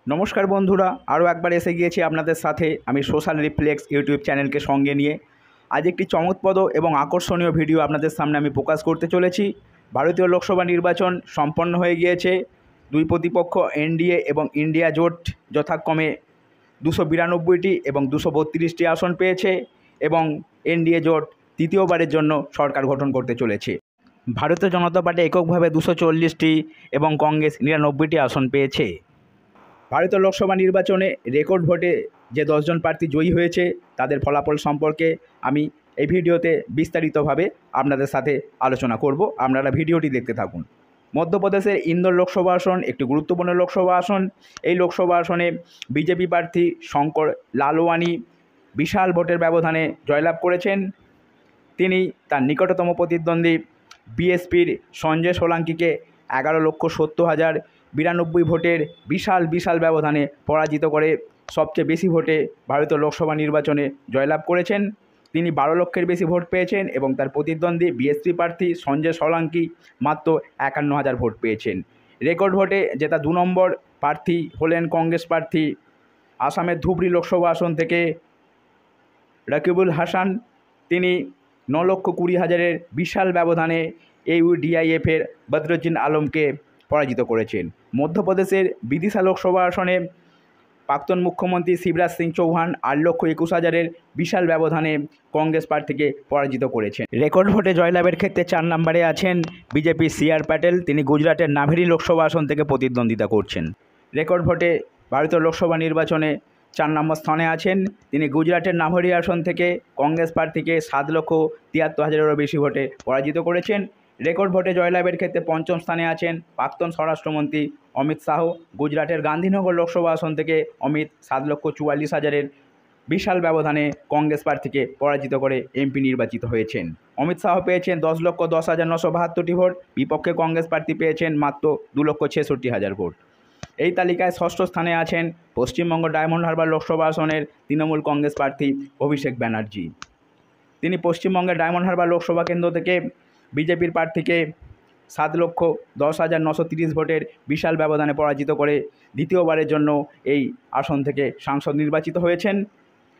নমস্কার বন্ধুরা, আরও একবার এসে গিয়েছি আপনাদের সাথে আমি সোশ্যাল রিফ্লেক্স ইউটিউব চ্যানেলকে সঙ্গে নিয়ে। আজ একটি চমকপ্রদ এবং আকর্ষণীয় ভিডিও আপনাদের সামনে আমি প্রকাশ করতে চলেছি। ভারতীয় লোকসভা নির্বাচন সম্পন্ন হয়ে গিয়েছে। দুই প্রতিপক্ষ এনডিএ এবং ইন্ডিয়া জোট যথাক্রমে 292টি এবং 232টি আসন পেয়েছে এবং এনডিএ জোট তৃতীয়বারের জন্য সরকার গঠন করতে চলেছে। ভারতীয় জনতা পার্টি এককভাবে 240টি এবং কংগ্রেস 99টি আসন পেয়েছে। ভারতীয় লোকসভা নির্বাচনে রেকর্ড ভোটে যে 10 জন প্রার্থী জয়ী হয়েছে তাদের ফলাফল সম্পর্কে আমি এই ভিডিওতে বিস্তারিতভাবে আপনাদের সাথে আলোচনা করব। আপনারা ভিডিওটি দেখতে থাকুন। মধ্যপ্রদেশের ইন্দোর লোকসভা আসন একটি গুরুত্বপূর্ণ লোকসভা আসন। এই লোকসভা আসনে বিজেপি প্রার্থী শঙ্কর লালওয়ানি বিশাল ভোটের ব্যবধানে জয়লাভ করেছেন। তিনি তার নিকটতম প্রতিদ্বন্দ্বী বিএসপির সঞ্জয় সোলাঙ্কিকে 11,70,092 ভোটের বিশাল ব্যবধানে পরাজিত করে সবচেয়ে বেশি ভোটে ভারতীয় লোকসভা নির্বাচনে জয়লাভ করেছেন। তিনি 12 লক্ষের বেশি ভোট পেয়েছেন এবং তার প্রতিদ্বন্দ্বী বিএসপি প্রার্থী সঞ্জয় সোলাঙ্কি মাত্র 51,000 ভোট পেয়েছেন। রেকর্ড ভোটে জেতা 2 নম্বর প্রার্থী হলেন কংগ্রেস প্রার্থী আসামের ধুবড়ী লোকসভা আসন থেকে রকিবুল হাসান। তিনি 9,20,000-এর বিশাল ব্যবধানে ইউডিএফের বদরুদ্দিন আলমকে পরাজিত করেছেন। মধ্যপ্রদেশের বিদিশা লোকসভা আসনে প্রাক্তন মুখ্যমন্ত্রী শিবরাজ সিং চৌহান 8,21,000-এর বিশাল ব্যবধানে কংগ্রেস প্রার্থীকে পরাজিত করেছেন। রেকর্ড ভোটে জয়লাভের ক্ষেত্রে 4 নম্বরে আছেন বিজেপি CR প্যাটেল। তিনি গুজরাটের নাভেরি লোকসভা আসন থেকে প্রতিদ্বন্দ্বিতা করছেন। রেকর্ড ভোটে ভারতীয় লোকসভা নির্বাচনে 4 নম্বর স্থানে আছেন। তিনি গুজরাটের নাভেরি আসন থেকে কংগ্রেস প্রার্থীকে 7,73,000-এরও বেশি ভোটে পরাজিত করেছেন। রেকর্ড ভোটে জয়লাভের ক্ষেত্রে 5ম স্থানে আছেন প্রাক্তন স্বরাষ্ট্রমন্ত্রী অমিত শাহ। গুজরাটের গান্ধীনগর লোকসভা আসন থেকে অমিত 7,44,000-এর বিশাল ব্যবধানে কংগ্রেস প্রার্থীকে পরাজিত করে এমপি নির্বাচিত হয়েছেন। অমিত শাহ পেয়েছেন 10,10,972টি ভোট, বিপক্ষে কংগ্রেস প্রার্থী পেয়েছেন মাত্র 2,66,000 ভোট। এই তালিকায় 6ষ্ঠ স্থানে আছেন পশ্চিমবঙ্গ ডায়মন্ড হারবার লোকসভা আসনের তৃণমূল কংগ্রেস প্রার্থী অভিষেক ব্যানার্জি। তিনি পশ্চিমবঙ্গের ডায়মন্ড হারবার লোকসভা কেন্দ্র থেকে বিজেপির প্রার্থীকে 7,10,930 ভোটের বিশাল ব্যবধানে পরাজিত করে দ্বিতীয়বারের জন্য এই আসন থেকে সাংসদ নির্বাচিত হয়েছেন।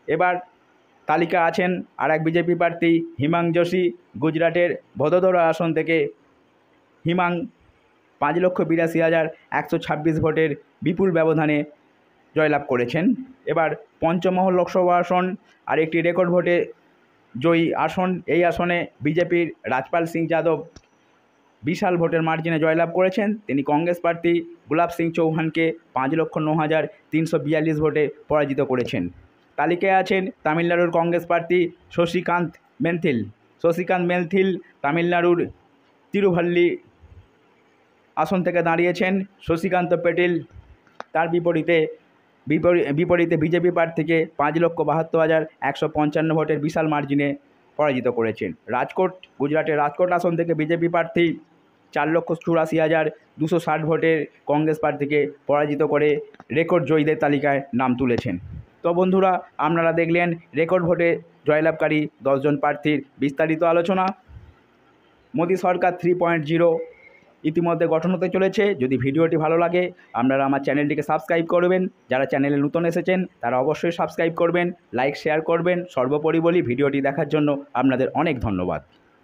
এবার তালিকা আছেন আর এক বিজেপি প্রার্থী হিমাং যোশী। গুজরাটের ভদোদরা আসন থেকে হিমাং 5,82,126 ভোটের বিপুল ব্যবধানে জয়লাভ করেছেন। এবার পঞ্চমহল লোকসভা আসন আর একটি রেকর্ড ভোটে জয়ী আসন। এই আসনে বিজেপির রাজপাল সিং যাদব বিশাল ভোটের মার্জিনে জয়লাভ করেছেন। তিনি কংগ্রেস প্রার্থী গুলাব সিং চৌহানকে 5,09,342 ভোটে পরাজিত করেছেন। তালিকায় আছেন তামিলনাড়ুর কংগ্রেস প্রার্থী শশীকান্ত মেন্থিল তামিলনাড়ুর তিরুভাল্লি আসন থেকে দাঁড়িয়েছেন। শশীকান্ত প্যাটেল তার বিপরীতে বিজেপি প্রার্থীকে 5,72,155 ভোটের বিশাল মার্জিনে পরাজিত করেছেন। গুজরাটের রাজকোট আসন থেকে বিজেপি প্রার্থী 4,84,260 ভোটের কংগ্রেস প্রার্থীকে পরাজিত করে রেকর্ড জয়ীদের তালিকায় নাম তুলেছেন। তো বন্ধুরা, আপনারা দেখলেন রেকর্ড ভোটে জয়লাভকারী 10 জন প্রার্থীর বিস্তারিত আলোচনা। মোদী সরকার 3.0 ইতিমধ্যে গঠন হতে চলেছে। যদি ভিডিওটি ভালো লাগে আপনারা আমার চ্যানেলটিকে সাবস্ক্রাইব করবেন। যারা চ্যানেলে নতুন এসেছেন তারা অবশ্যই সাবস্ক্রাইব করবেন, লাইক শেয়ার করবেন। সর্বোপরি বলি, ভিডিওটি দেখার জন্য আপনাদের অনেক ধন্যবাদ।